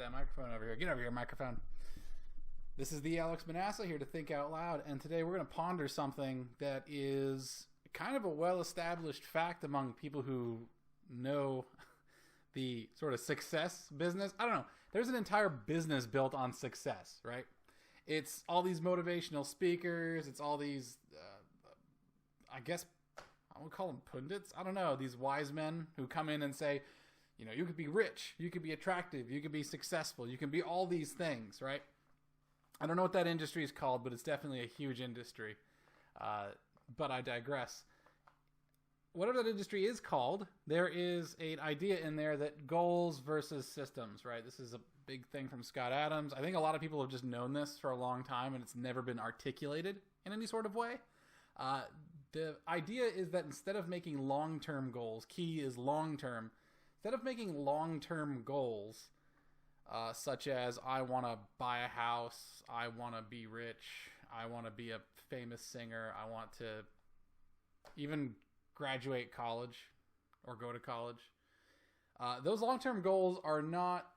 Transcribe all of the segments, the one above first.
that microphone over here. Get over here, microphone. This is the Alex Manassa here to Think Out Loud, and today we're going to ponder something that is kind of a well-established fact among people who know the sort of success business. I don't know. There's an entire business built on success, right? It's all these motivational speakers. It's all these, I guess, I would call them pundits. I don't know. These wise men who come in and say, you know, you could be rich, you could be attractive, you could be successful, you can be all these things, right? I don't know what that industry is called, but it's definitely a huge industry. But I digress. Whatever that industry is called, there is an idea in there that goals versus systems, right? This is a big thing from Scott Adams. I think a lot of people have just known this for a long time, and it's never been articulated in any sort of way. The idea is that instead of making long-term goals, key is long-term, instead of making long-term goals, such as I want to buy a house, I want to be rich, I want to be a famous singer, I want to even graduate college or go to college. Those long-term goals are not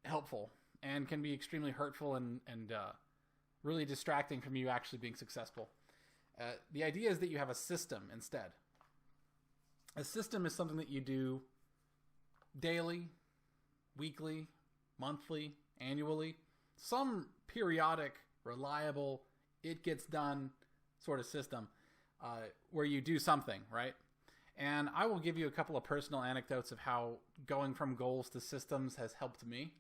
helpful and can be extremely hurtful and really distracting from you actually being successful. The idea is that you have a system instead. A system is something that you do daily, weekly, monthly, annually. Some periodic, reliable, it gets done sort of system where you do something, right? And I will give you a couple of personal anecdotes of how going from goals to systems has helped me.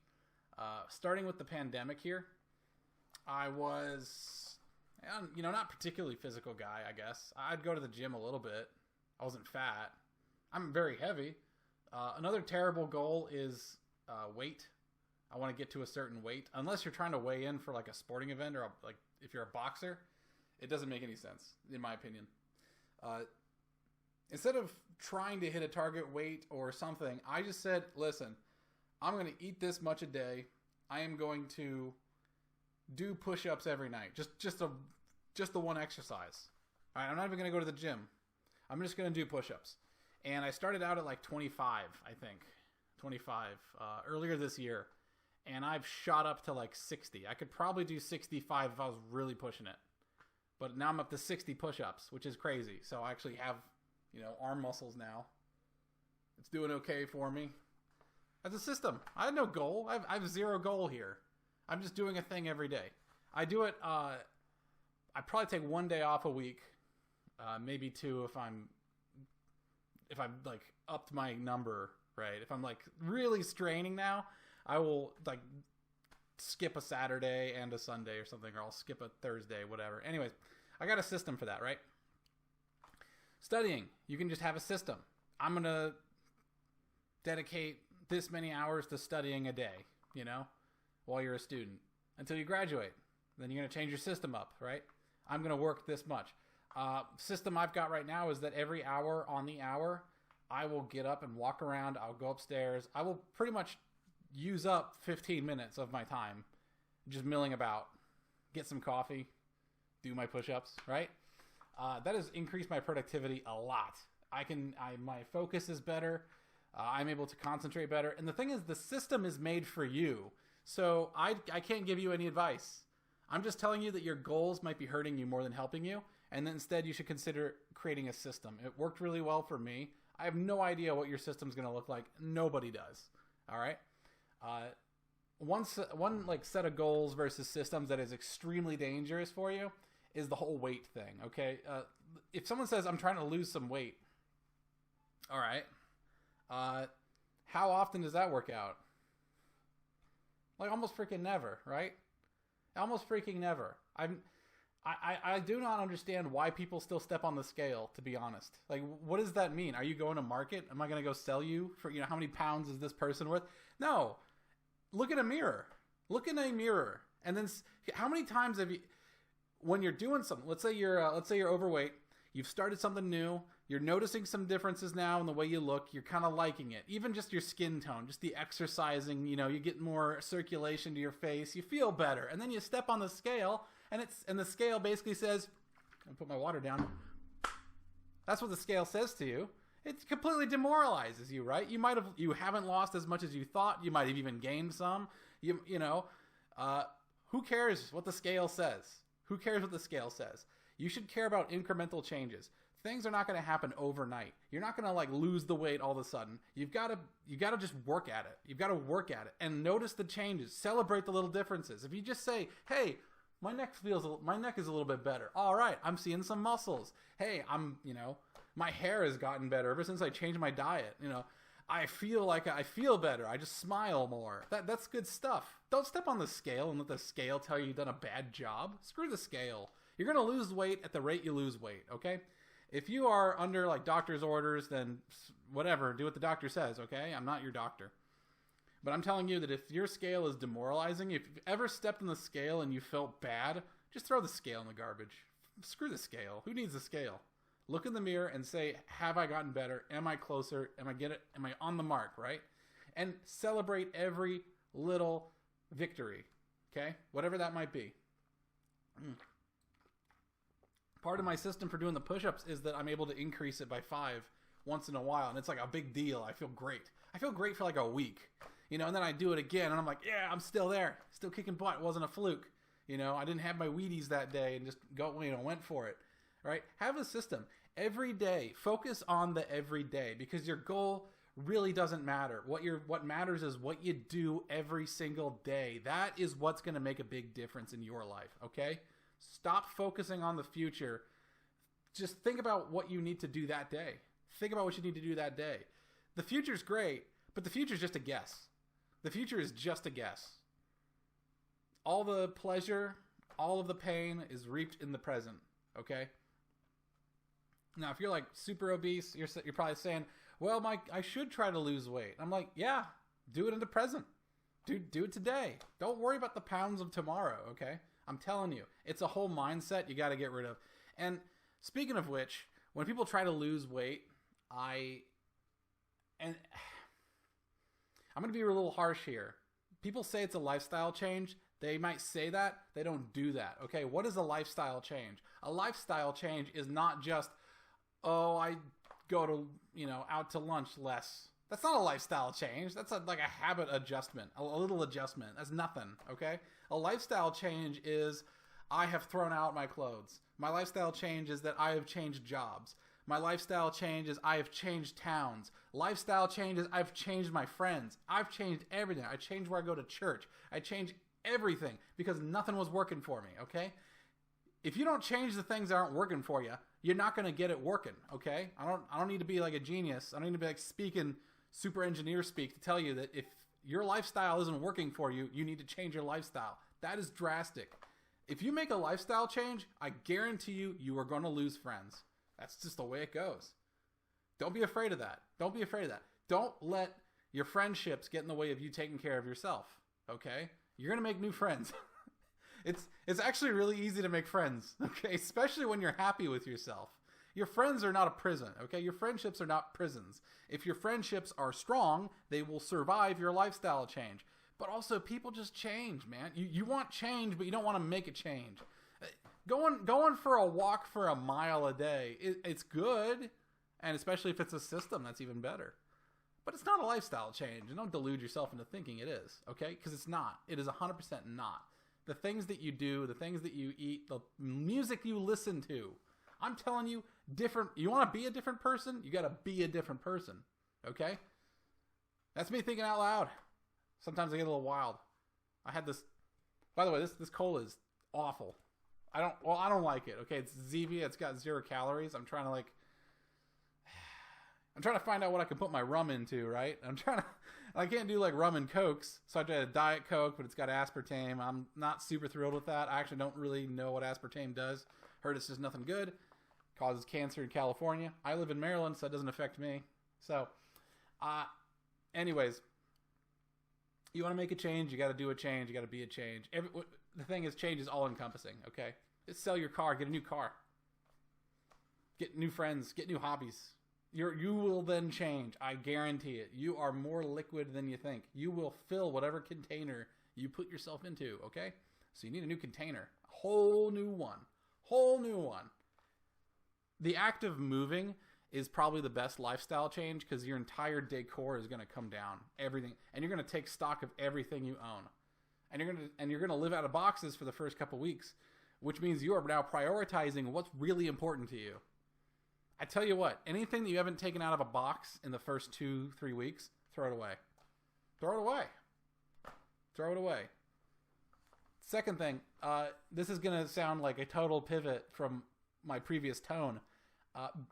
Starting with the pandemic here, I was, not particularly physical guy, I guess. I'd go to the gym a little bit. I wasn't fat. I'm very heavy. Another terrible goal is weight. I want to get to a certain weight. Unless you're trying to weigh in for like a sporting event or like if you're a boxer, it doesn't make any sense, in my opinion. Instead of trying to hit a target weight or something, I just said, listen, I'm going to eat this much a day. I am going to do push-ups every night. Just the one exercise. All right, I'm not even going to go to the gym. I'm just going to do push-ups. And I started out at like 25, I think. 25 earlier this year. And I've shot up to like 60. I could probably do 65 if I was really pushing it. But now I'm up to 60 push-ups, which is crazy. So I actually have, arm muscles now. It's doing okay for me. As a system, I have no goal. I have zero goal here. I'm just doing a thing every day. I do it, I probably take one day off a week. Maybe two if I'm like upped my number, right? If I'm like really straining now, I will like skip a Saturday and a Sunday or something, or I'll skip a Thursday, whatever. Anyways, I got a system for that, right? Studying, you can just have a system. I'm going to dedicate this many hours to studying a day, while you're a student until you graduate. Then you're going to change your system up, right? I'm going to work this much. System I've got right now is that every hour on the hour, I will get up and walk around. I'll go upstairs. I will pretty much use up 15 minutes of my time just milling about, get some coffee, do my push-ups, right? That has increased my productivity a lot. My focus is better. I'm able to concentrate better. And the thing is, the system is made for you. So I can't give you any advice. I'm just telling you that your goals might be hurting you more than helping you. And then instead you should consider creating a system. It worked really well for me. I have no idea what your system's going to look like. Nobody does. All right. One like set of goals versus systems that is extremely dangerous for you is the whole weight thing. Okay. If someone says, I'm trying to lose some weight. All right. How often does that work out? Like almost freaking never, right? Almost freaking never. I do not understand why people still step on the scale, to be honest. Like, what does that mean? Are you going to market? Am I going to go sell you for, how many pounds is this person worth? No. Look at a mirror. Look in a mirror. And then how many times have you, when you're doing something, let's say you're overweight, you've started something new, you're noticing some differences now in the way you look, you're kind of liking it. Even just your skin tone, just the exercising, you get more circulation to your face, you feel better. And then you step on the scale, and the scale basically says, I'm gonna put my water down. That's what the scale says to you. It completely demoralizes you, right? You haven't lost as much as you thought. You might have even gained some. You know, who cares what the scale says? Who cares what the scale says? You should care about incremental changes. Things are not going to happen overnight. You're not going to like lose the weight all of a sudden. You got to just work at it. You've got to work at it and notice the changes. Celebrate the little differences. If you just say, "Hey, my neck is a little bit better." All right, I'm seeing some muscles. Hey, my hair has gotten better ever since I changed my diet. I feel better. I just smile more. That's good stuff. Don't step on the scale and let the scale tell you you've done a bad job. Screw the scale. You're going to lose weight at the rate you lose weight, okay? If you are under like doctor's orders, then whatever, do what the doctor says, okay? I'm not your doctor. But I'm telling you that if your scale is demoralizing, if you've ever stepped on the scale and you felt bad, just throw the scale in the garbage. Screw the scale. Who needs a scale? Look in the mirror and say, have I gotten better? Am I closer? Am I on the mark, right? And celebrate every little victory, okay? Whatever that might be. Part of my system for doing the push-ups is that I'm able to increase it by 5 once in a while, and it's like a big deal. I feel great. I feel great for like a week, and then I do it again, and I'm like, yeah, I'm still there. Still kicking butt. It wasn't a fluke. I didn't have my Wheaties that day and just went for it. Right? Have a system. Every day, focus on the everyday, because your goal really doesn't matter. What matters is what you do every single day. That is what's going to make a big difference in your life, okay? Stop focusing on the future. Just think about what you need to do that day. Think about what you need to do that day. The future's great, but the future's just a guess. The future is just a guess. All the pleasure, all of the pain is reaped in the present, okay? Now, if you're like super obese, you're probably saying, well, Mike, I should try to lose weight. I'm like, yeah, do it in the present. Do it today. Don't worry about the pounds of tomorrow, okay? I'm telling you, it's a whole mindset you got to get rid of. And speaking of which, when people try to lose weight, I'm going to be a little harsh here. People say it's a lifestyle change. They might say that. They don't do that, okay? What is a lifestyle change? A lifestyle change is not just, I go to, out to lunch less. That's not a lifestyle change. That's like a habit adjustment, a little adjustment. That's nothing, okay? A lifestyle change is I have thrown out my clothes. My lifestyle change is that I have changed jobs. My lifestyle change is I have changed towns. Lifestyle change is I've changed my friends. I've changed everything. I changed where I go to church. I changed everything because nothing was working for me, okay? If you don't change the things that aren't working for you, you're not going to get it working, okay? I don't need to be like a genius. I don't need to be like speaking super engineer speak to tell you that if your lifestyle isn't working for you, you need to change your lifestyle. That is drastic. If you make a lifestyle change, I guarantee you are going to lose friends. That's just the way it goes. Don't be afraid of that. Don't be afraid of that. Don't let your friendships get in the way of you taking care of yourself, okay? You're going to make new friends. It's actually really easy to make friends, okay? Especially when you're happy with yourself. Your friends are not a prison, okay? Your friendships are not prisons. If your friendships are strong, they will survive your lifestyle change. But also, people just change, man. You want change, but you don't want to make a change. Going for a walk for a mile a day, it's good. And especially if it's a system, that's even better. But it's not a lifestyle change. And don't delude yourself into thinking it is, okay? Because it's not. It is 100% not. The things that you do, the things that you eat, the music you listen to. I'm telling you, different. You want to be a different person? You got to be a different person, okay? That's me thinking out loud. Sometimes I get a little wild. I had this. By the way, this cola is awful. I don't like it. Okay, it's Zevia. It's got 0 calories. I'm trying to find out what I can put my rum into, right? I can't do like rum and Cokes, so I have to have a Diet Coke, but it's got aspartame. I'm not super thrilled with that. I actually don't really know what aspartame does. Heard it's just nothing good. Causes cancer in California. I live in Maryland, so it doesn't affect me. So, anyways, you want to make a change, you got to do a change, you got to be a change. The thing is, change is all-encompassing, okay? Just sell your car, get a new car. Get new friends, get new hobbies. You will then change. I guarantee it. You are more liquid than you think. You will fill whatever container you put yourself into, okay? So you need a new container. A whole new one. Whole new one. The act of moving is probably the best lifestyle change because your entire decor is going to come down. Everything. And you're going to take stock of everything you own. and you're gonna live out of boxes for the first couple weeks, which means you are now prioritizing what's really important to you. I tell you what, anything that you haven't taken out of a box in the first 2-3 weeks, throw it away. Throw it away. Throw it away. Second thing, this is going to sound like a total pivot from my previous tone.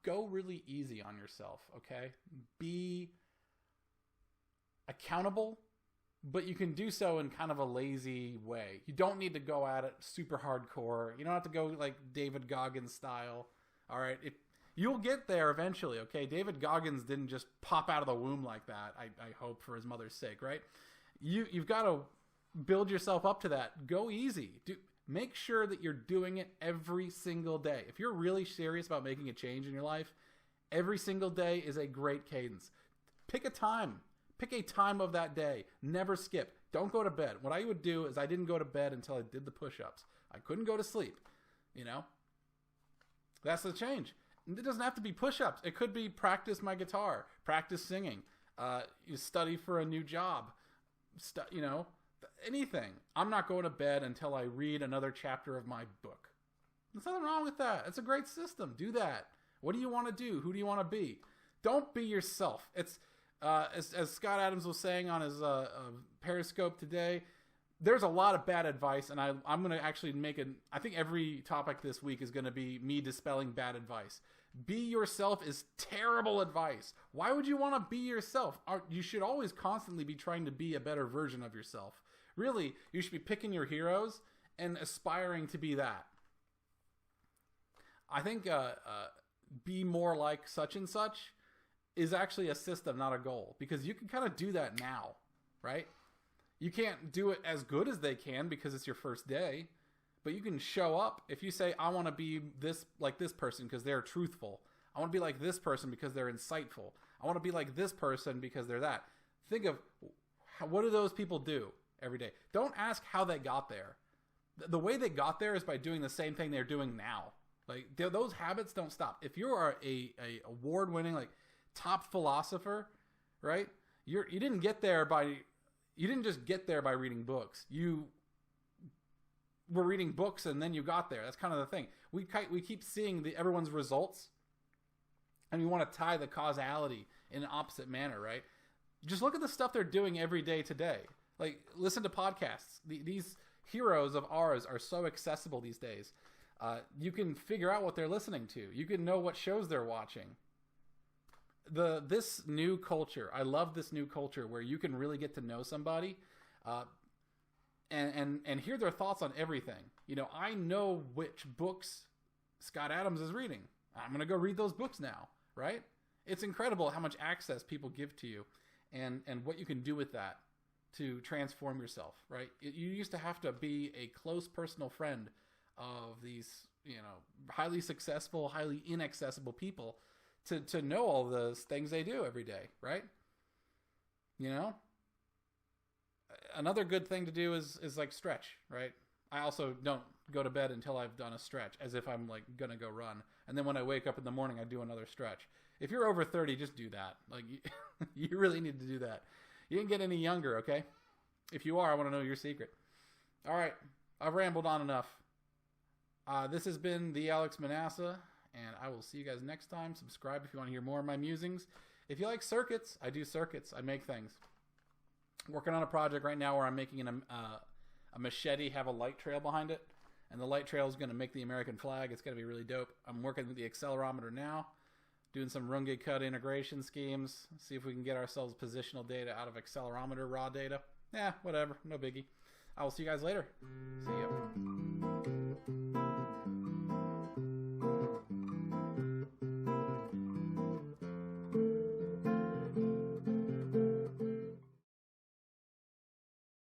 Go really easy on yourself, okay? Be accountable, but you can do so in kind of a lazy way. You don't need to go at it super hardcore. You don't have to go like David Goggins style, all right? You'll get there eventually, okay? David Goggins didn't just pop out of the womb like that, I hope, for his mother's sake, right? You've got to build yourself up to that. Go easy. Make sure that you're doing it every single day. If you're really serious about making a change in your life, every single day is a great cadence. Pick a time. Pick a time of that day. Never skip. Don't go to bed. What I would do is I didn't go to bed until I did the push-ups. I couldn't go to sleep, you know? That's the change. It doesn't have to be push-ups. It could be practice my guitar, practice singing, you study for a new job, anything. I'm not going to bed until I read another chapter of my book. There's nothing wrong with that. It's a great system. Do that. What do you want to do? Who do you want to be? Don't be yourself. It's as Scott Adams was saying on his Periscope today, there's a lot of bad advice, and I'm going to actually I think every topic this week is going to be me dispelling bad advice. Be yourself is terrible advice. Why would you want to be yourself? You should always constantly be trying to be a better version of yourself. Really, you should be picking your heroes and aspiring to be that. I think be more like such and such is actually a system, not a goal, because you can kind of do that now, right? You can't do it as good as they can because it's your first day, but you can show up. If you say, I want to be like this person because they're truthful. I want to be like this person because they're insightful. I want to be like this person because they're that. Think of what do those people do every day? Don't ask how they got there. The way they got there is by doing the same thing they're doing now. Like those habits don't stop. If you are a award-winning, like top philosopher, right? You didn't just get there by reading books. You were reading books and then you got there. That's kind of the thing. We keep seeing everyone's results, and we want to tie the causality in an opposite manner, right? Just look at the stuff they're doing every day today. Like, listen to podcasts. These heroes of ours are so accessible these days. You can figure out what they're listening to. You can know what shows they're watching. This new culture, I love this new culture where you can really get to know somebody and hear their thoughts on everything. You know, I know which books Scott Adams is reading. I'm going to go read those books now, right? It's incredible how much access people give to you and what you can do with that to transform yourself, right? You used to have to be a close personal friend of these, highly successful, highly inaccessible people to know all those things they do every day, right? Another good thing to do is like stretch, right? I also don't go to bed until I've done a stretch, as if I'm like gonna go run. And then when I wake up in the morning, I do another stretch. If you're over 30, just do that. Like you really need to do that. You didn't get any younger, okay? If you are, I want to know your secret. All right, I've rambled on enough. This has been the Alex Manasseh, and I will see you guys next time. Subscribe if you want to hear more of my musings. If you like circuits, I do circuits. I make things. Working on a project right now where I'm making a machete have a light trail behind it, and the light trail is going to make the American flag. It's going to be really dope. I'm working with the accelerometer now, doing some Runge cut integration schemes, see if we can get ourselves positional data out of accelerometer raw data. Yeah, whatever, no biggie. I will see you guys later. See ya.